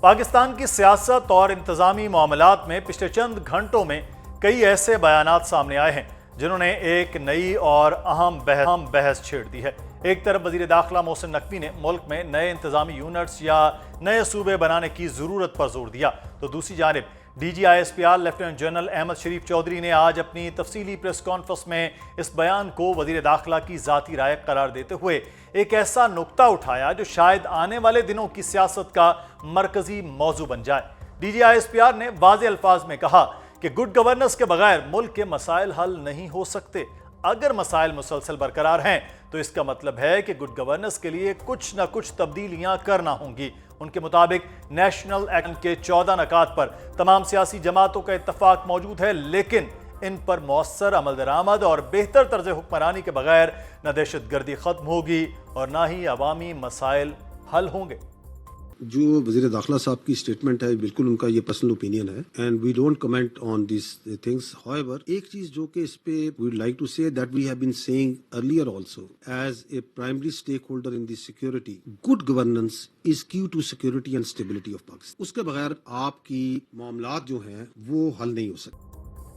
پاکستان کی سیاست اور انتظامی معاملات میں پچھلے چند گھنٹوں میں کئی ایسے بیانات سامنے آئے ہیں جنہوں نے ایک نئی اور اہم بحث چھیڑ دی ہے۔ ایک طرف وزیر داخلہ محسن نقوی نے ملک میں نئے انتظامی یونٹس یا نئے صوبے بنانے کی ضرورت پر زور دیا، تو دوسری جانب D G I S P R lieutenant general Ahmed Sharif Chaudhry نے آج اپنی تفصیلی پریس کانفرنس میں اس بیان کو وزیر داخلہ کی ذاتی رائے قرار دیتے ہوئے ایک ایسا نقطہ اٹھایا جو شاید آنے والے دنوں کی سیاست کا مرکزی موضوع بن جائے۔ D G I S P R نے واضح الفاظ میں کہا کہ گڈ گورننس کے بغیر ملک کے مسائل حل نہیں ہو سکتے۔ اگر مسائل مسلسل برقرار ہیں تو اس کا مطلب ہے کہ گڈ گورننس کے لیے کچھ نہ کچھ تبدیلیاں کرنا ہوں گی۔ ان کے مطابق نیشنل ایکشن کے 14 نکات پر تمام سیاسی جماعتوں کا اتفاق موجود ہے، لیکن ان پر مؤثر عمل درآمد اور بہتر طرز حکمرانی کے بغیر نہ دہشت گردی ختم ہوگی اور نہ ہی عوامی مسائل حل ہوں گے۔ جو وزیر داخلہ صاحب کی سٹیٹمنٹ ہے بالکل ان کا یہ پرسنل اوپینین ہے and we don't comment on these things. however ایک چیز جو کہ اس پہ we would like to say that we have been saying earlier also as a primary stakeholder in the security, good governance is key to security and stability of Pakistan. اس کے بغیر آپ کی معاملات جو ہیں وہ حل نہیں ہو سکتے۔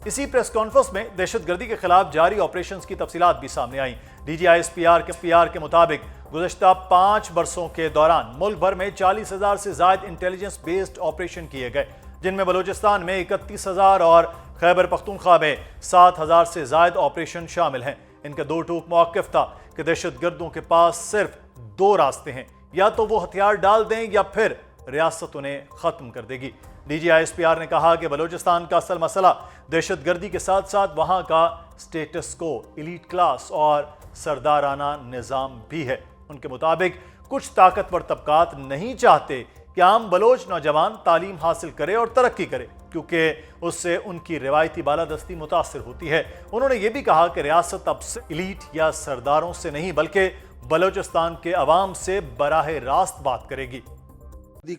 اسی پریس کانفرنس میں دہشت گردی کے خلاف جاری آپریشنز کی تفصیلات بھی سامنے آئیں۔ D G I S P R کے مطابق گزشتہ 5 برسوں کے دوران ملک بھر میں 40,000 سے زائد انٹیلیجنس بیسڈ آپریشن کیے گئے، جن میں بلوچستان میں 31,000 اور خیبر پختونخوا میں 7,000 سے زائد آپریشن شامل ہیں۔ ان کا دو ٹوک موقف تھا کہ دہشت گردوں کے پاس صرف 2 راستے ہیں، یا تو وہ ہتھیار ڈال دیں یا پھر ریاست انہیں ختم کر دے گی۔ D G I S P R نے کہا کہ بلوچستان کا اصل مسئلہ دہشت گردی کے ساتھ ساتھ وہاں کا سٹیٹس کو، ایلیٹ کلاس اور سردارانہ نظام بھی ہے۔ ان کے مطابق کچھ طاقتور طبقات نہیں چاہتے کہ عام بلوچ نوجوان تعلیم حاصل کرے اور ترقی کرے، کیونکہ اس سے ان کی روایتی بالادستی متاثر ہوتی ہے۔ انہوں نے یہ بھی کہا کہ ریاست اب سے ایلیٹ یا سرداروں سے نہیں بلکہ بلوچستان کے عوام سے براہ راست بات کرے گی۔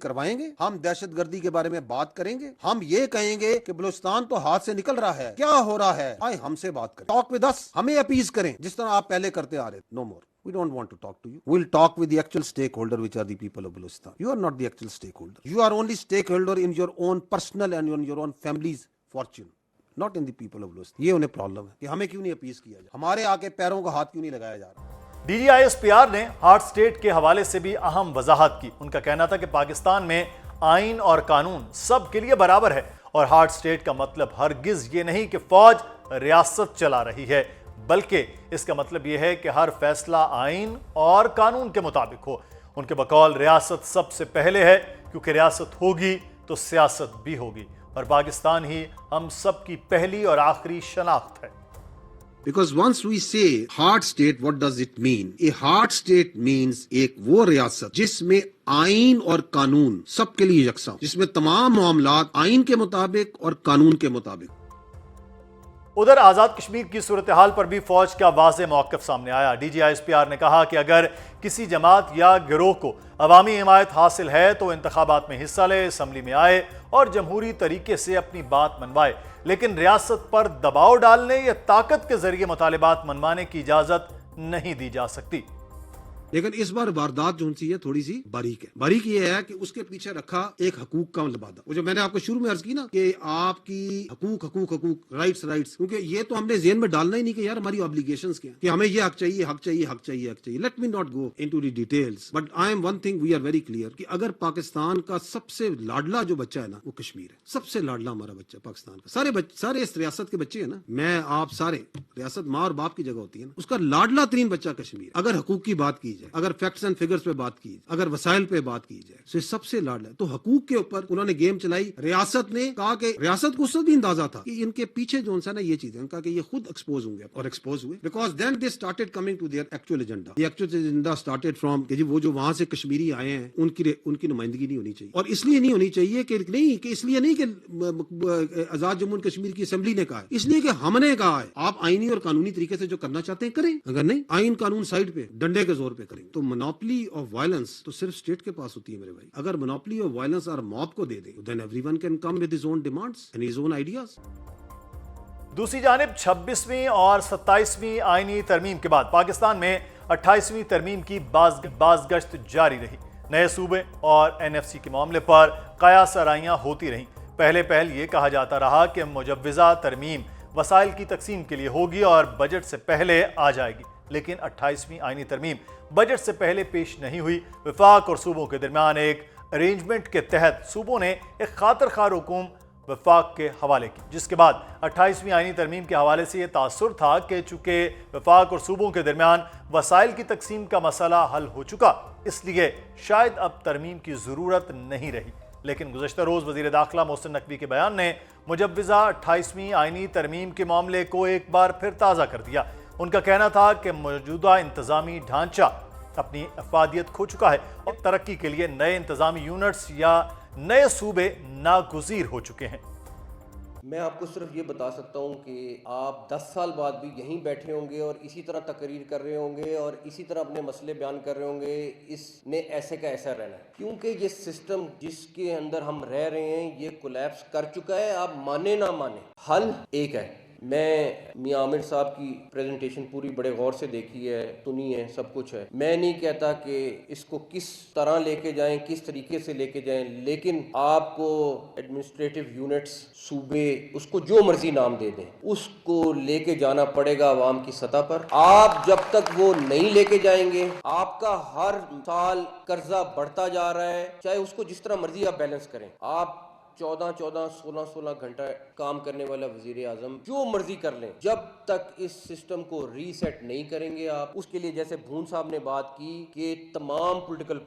کروائیں گے، ہم دہشت گردی کے بارے میں بات کریں گے، ہم یہ کہیں گے کہ بلوچستان تو ہاتھ سے نکل رہا ہے، کیا ہو رہا ہے، آئے ہم سے بات کریں، ٹاک ود اس، ہمیں اپیز کریں جس طرح آپ پہلے کرتے آ رہے۔ نو مور، we don't want to talk to you. We'll talk with the actual stakeholder, which are the people of Balochistan. You are not the actual stakeholder. You are only stakeholder in your own personal and in your own family's fortune, not in the people of Balochistan. یہ انہیں problem ہے کہ ہمیں کیوں نہیں appease کیا جائے، ہمارے آ کے پیروں کا ہاتھ کیوں نہیں لگایا جا رہا۔ D G I S P R نے ہارٹ اسٹیٹ کے حوالے سے بھی اہم وضاحت کی۔ ان کا کہنا تھا کہ پاکستان میں آئین اور قانون سب کے لیے برابر ہے، اور ہارٹ اسٹیٹ کا مطلب ہرگز یہ نہیں کہ فوج ریاست چلا رہی ہے، بلکہ اس کا مطلب یہ ہے کہ ہر فیصلہ آئین اور قانون کے مطابق ہو۔ ان کے بقول ریاست سب سے پہلے ہے، کیونکہ ریاست ہوگی تو سیاست بھی ہوگی، اور پاکستان ہی ہم سب کی پہلی اور آخری شناخت ہے۔ Because once we say hard state, what does it mean? A hard state means ایک وہ ریاست جس میں آئین اور قانون سب کے لیے یکساں، جس میں تمام معاملات آئین کے مطابق اور قانون کے مطابق۔ ادھر آزاد کشمیر کی صورتحال پر بھی فوج کا واضح موقف سامنے آیا۔ D G I S P R نے کہا کہ اگر کسی جماعت یا گروہ کو عوامی حمایت حاصل ہے تو انتخابات میں حصہ لے، اسمبلی میں آئے اور جمہوری طریقے سے اپنی بات منوائے، لیکن ریاست پر دباؤ ڈالنے یا طاقت کے ذریعے مطالبات منوانے کی اجازت نہیں دی جا سکتی۔ لیکن اس بار واردات جو سی ہے تھوڑی سی باریک ہے۔ باریک یہ ہے کہ اس کے پیچھے رکھا ایک حقوق کا لبادہ، وہ جو میں نے آپ کو شروع میں عرض کی نا کہ آپ کی حقوق رائٹس، کیونکہ یہ تو ہم نے ذہن میں ڈالنا ہی نہیں کہ یار ہماری آبلیگیشنز کیا ہیں، کہ ہمیں یہ حق چاہیے۔ Let me not go into the details, but I am one thing we are very clear کہ اگر پاکستان کا سب سے لاڈلا جو بچہ ہے نا وہ کشمیر ہے، سب سے لاڈلا ہمارا بچہ پاکستان کا، سارے اس ریاست کے بچے ہیں نا، میں آپ سارے، ریاست ماں اور باپ کی جگہ ہوتی ہے نا، اس کا لاڈلا ترین بچہ کشمیر۔ اگر حقوق کی بات کی جائے، اگر فیکٹس اینڈ فگرز پہ بات کی جائے، اگر وسائل پہ بات کی جائے، تو سب سے لاڈلا ہے۔ تو حقوق کے اوپر انہوں نے گیم چلائی۔ ریاست نے کہا کہ ریاست کو اس وقت بھی اندازہ تھا کہ ان کے پیچھے جو ہے نا یہ چیزیں، کہا کہ یہ خود ایکسپوز ہوں گے اور ایکسپوز ہوئے، because then they started coming to their actual agenda. The actual agenda started from کہ جی وہ جو وہاں سے کشمیری آئے ہیں ان کی نمائندگی نہیں ہونی چاہیے، اور اس لیے نہیں ہونی چاہیے کہ اس لیے نہیں کہ آزاد جموں اینڈ کشمیر کی اسمبلی نے کہا ہے، اس لیے کہ ہم نے کہا ہے آپ آئینی اور قانونی طریقے سے جو کرنا چاہتے ہیں کریں، اگر نہیں آئین قانون سائڈ پہ ڈنڈے کے زور پہ کریں۔ تو منوپلی آف وائلنس تو صرف اسٹیٹ کے پاس ہوتی ہے میرے بھائی۔ اگر منوپلی آف وائلنس اور موب کو دے دیں then everyone can come with his own demands and his own ideas۔ دوسری جانب 26ویں اور 27ویں آئینی ترمیم کے بعد پاکستان میں 28ویں ترمیم کی بازگشت جاری رہی۔ نئے صوبے اور NFC کے معاملے پر قیاس آرائیاں ہوتی رہیں۔ پہل یہ کہا جاتا رہا کہ مجوزہ ترمیم وسائل کی تقسیم کے لیے ہوگی اور بجٹ سے پہلے آ جائے گی، لیکن 28ویں آئینی ترمیم بجٹ سے پہلے پیش نہیں ہوئی۔ وفاق اور صوبوں کے درمیان ایک ارینجمنٹ کے تحت صوبوں نے ایک خاطر خواہ رقوم وفاق کے حوالے کی، جس کے بعد 28ویں آئینی ترمیم کے حوالے سے یہ تاثر تھا کہ چونکہ وفاق اور صوبوں کے درمیان وسائل کی تقسیم کا مسئلہ حل ہو چکا، اس لیے شاید اب ترمیم کی ضرورت نہیں رہی۔ لیکن گزشتہ روز وزیر داخلہ محسن نقوی کے بیان نے مجوزہ 28ویں آئینی ترمیم کے معاملے کو ایک بار پھر تازہ کر دیا۔ ان کا کہنا تھا کہ موجودہ انتظامی ڈھانچہ اپنی افادیت کھو چکا ہے اور ترقی کے لیے نئے انتظامی یونٹس یا نئے صوبے ناگزیر ہو چکے ہیں۔ میں آپ کو صرف یہ بتا سکتا ہوں کہ آپ 10 سال بعد بھی یہیں بیٹھے ہوں گے اور اسی طرح تقریر کر رہے ہوں گے اور اسی طرح اپنے مسئلے بیان کر رہے ہوں گے۔ اس نے ایسے کا ایسا رہنا ہے، کیونکہ یہ سسٹم جس کے اندر ہم رہ رہے ہیں یہ کولیپس کر چکا ہے۔ آپ مانے نہ مانے، حل ایک ہے۔ میں میاں عامر صاحب کی پریزنٹیشن پوری بڑے غور سے دیکھی ہے، سنی ہے، سب کچھ ہے۔ میں نہیں کہتا کہ اس کو کس طرح لے کے جائیں، کس طریقے سے لے کے جائیں، لیکن آپ کو ایڈمنسٹریٹو یونٹس، صوبے، اس کو جو مرضی نام دے دیں، اس کو لے کے جانا پڑے گا عوام کی سطح پر۔ آپ جب تک وہ نہیں لے کے جائیں گے، آپ کا ہر سال قرضہ بڑھتا جا رہا ہے، چاہے اس کو جس طرح مرضی آپ بیلنس کریں۔ آپ 16 گھنٹہ کام کرنے والا وزیر اعظم جو مرضی کر لیں، جب تک اس سسٹم کو ری سیٹ نہیں کریں گے آپ، اس کے لیے جیسے بھون صاحب نے بات کی کہ تمام پولیٹیکل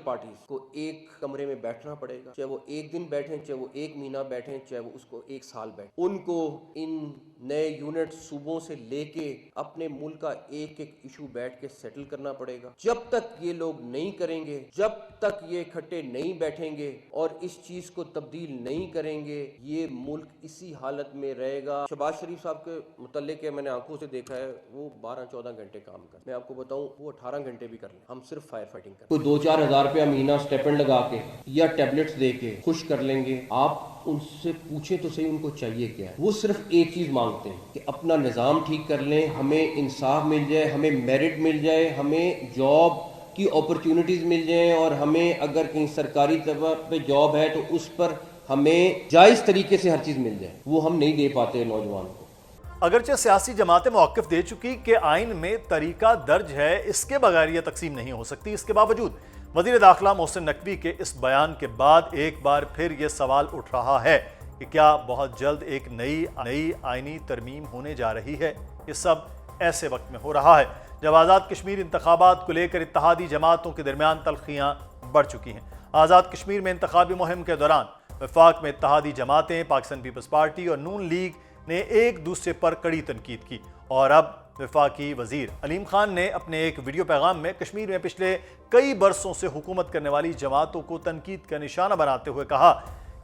پارٹیز کو ایک کمرے میں بیٹھنا پڑے گا، چاہے وہ ایک دن بیٹھیں، چاہے وہ ایک مہینہ بیٹھیں، چاہے وہ اس کو ایک سال بیٹھیں، ان کو ان نئے یونٹ صوبوں سے لے کے اپنے ملک کا ایک ایک ایشو بیٹھ کے سیٹل کرنا پڑے گا۔ جب تک یہ لوگ نہیں کریں گے، جب تک یہ اکٹھے نہیں بیٹھیں گے اور اس چیز کو تبدیل نہیں کریں گے، یہ ملک اسی حالت میں رہے گا۔ شہباز شریف صاحب کے متعلق میں نے آنکھوں سے دیکھا ہے، وہ 12-14 گھنٹے کام کر، میں آپ کو بتاؤں وہ 18 گھنٹے بھی کر لیں، ہم صرف فائر فائٹنگ کریں۔ کوئی 2-4 ہزار روپیہ مہینہ اسٹیپنڈ لگا کے یا ٹیبلٹس دے کے خوش کر لیں گے۔ آپ ان سے پوچھیں تو صحیح ان کو چاہیے کیا ہے۔ وہ صرف ایک چیز مانگتے ہیں کہ اپنا نظام ٹھیک کر لیں، ہمیں انصاف مل جائے، ہمیں میرٹ مل جائے، ہمیں جاب کی اپرچونٹیز مل جائیں، اور ہمیں اگر کہیں سرکاری طور پہ جاب ہے تو اس پر ہمیں جائز طریقے سے ہر چیز مل جائے۔ وہ ہم نہیں دے پاتے نوجوان کو۔ اگرچہ سیاسی جماعتیں موقف دے چکی کہ آئین میں طریقہ درج ہے، اس کے بغیر یہ تقسیم نہیں ہو سکتی، اس کے باوجود وزیر داخلہ محسن نقوی کے اس بیان کے بعد ایک بار پھر یہ سوال اٹھ رہا ہے کہ کیا بہت جلد ایک نئی آئینی ترمیم ہونے جا رہی ہے؟ یہ سب ایسے وقت میں ہو رہا ہے جب آزاد کشمیر انتخابات کو لے کر اتحادی جماعتوں کے درمیان تلخیاں بڑھ چکی ہیں۔ آزاد کشمیر میں انتخابی مہم کے دوران وفاق میں اتحادی جماعتیں، پاکستان پیپلز پارٹی اور نون لیگ نے ایک دوسرے پر کڑی تنقید کی، اور اب وفاقی وزیر علیم خان نے اپنے ایک ویڈیو پیغام میں کشمیر میں پچھلے کئی برسوں سے حکومت کرنے والی جماعتوں کو تنقید کا نشانہ بناتے ہوئے کہا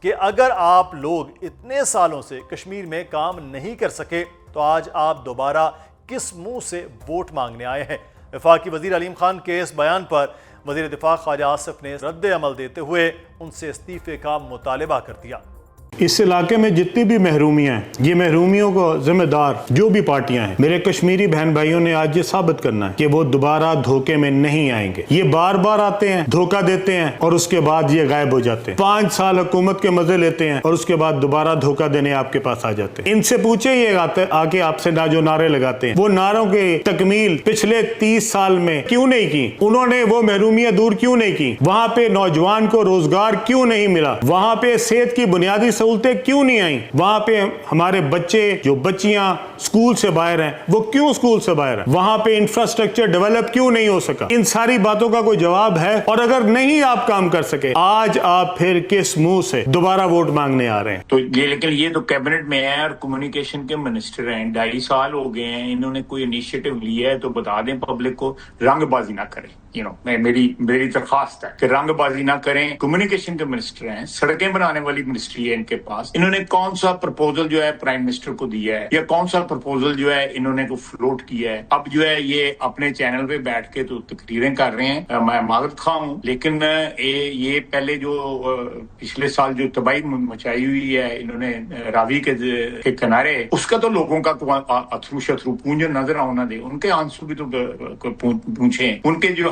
کہ اگر آپ لوگ اتنے سالوں سے کشمیر میں کام نہیں کر سکے تو آج آپ دوبارہ کس منہ سے ووٹ مانگنے آئے ہیں؟ وفاقی وزیر علیم خان کے اس بیان پر وزیر دفاع خواجہ آصف نے رد عمل دیتے ہوئے ان سے استعفے کا مطالبہ کر دیا۔ اس علاقے میں جتنی بھی محرومیاں ہیں، یہ محرومیوں کو ذمہ دار جو بھی پارٹیاں ہیں، میرے کشمیری بہن بھائیوں نے آج یہ ثابت کرنا ہے کہ وہ دوبارہ دھوکے میں نہیں آئیں گے۔ یہ بار بار آتے ہیں، دھوکہ دیتے ہیں اور اس کے بعد یہ غائب ہو جاتے ہیں۔ 5 سال حکومت کے مزے لیتے ہیں اور اس کے بعد دوبارہ دھوکہ دینے آپ کے پاس آ جاتے ہیں۔ ان سے پوچھے یہ آ کے آپ سے جو نعرے لگاتے ہیں، وہ نعروں کی تکمیل پچھلے 30 سال میں کیوں نہیں کی؟ انہوں نے وہ محرومیاں دور کیوں نہیں کی؟ وہاں پہ نوجوان کو روزگار کیوں نہیں ملا؟ وہاں پہ صحت کی بنیادی سہولتیں کیوں نہیں آئیں؟ وہاں پہ ہمارے بچے جو بچیاں سکول سے باہر ہیں وہ کیوں سکول سے باہر ہیں؟ وہاں پہ انفراسٹرکچر ڈیولپ کیوں نہیں ہو سکا؟ ان ساری باتوں کا کوئی جواب ہے؟ اور اگر نہیں آپ کام کر سکے، آج آپ پھر کس منہ سے دوبارہ ووٹ مانگنے آ رہے ہیں؟ تو لیکن یہ تو کیبنٹ میں ہے اور کمیونیکیشن کے منسٹر ہیں، 2.5 سال ہو گئے ہیں، انہوں نے کوئی انیشیٹو لیا ہے تو بتا دیں پبلک کو، رنگ بازی نہ کریں۔ میری درخواست ہے کہ رنگ بازی نہ کریں۔ کمیونیکیشن کے منسٹر ہیں، سڑکیں بنانے والی منسٹری ہے ان کے پاس، انہوں نے کون سا پرپوزل جو ہے پرائم منسٹر کو دیا ہے، یا کون سا پرپوزل جو ہے انہوں نے کو فلوٹ کیا ہے؟ اب جو ہے یہ اپنے چینل پہ بیٹھ کے تو تقریریں کر رہے ہیں، میں معذرت خواہ ہوں، لیکن یہ پہلے جو پچھلے سال جو تباہی مچائی ہوئی ہے انہوں نے راوی کے کنارے، اس کا تو لوگوں کا اتھرو شترو پونج نظر آنا دے، ان کے آنسو بھی تو پوچھیں، ان کے جو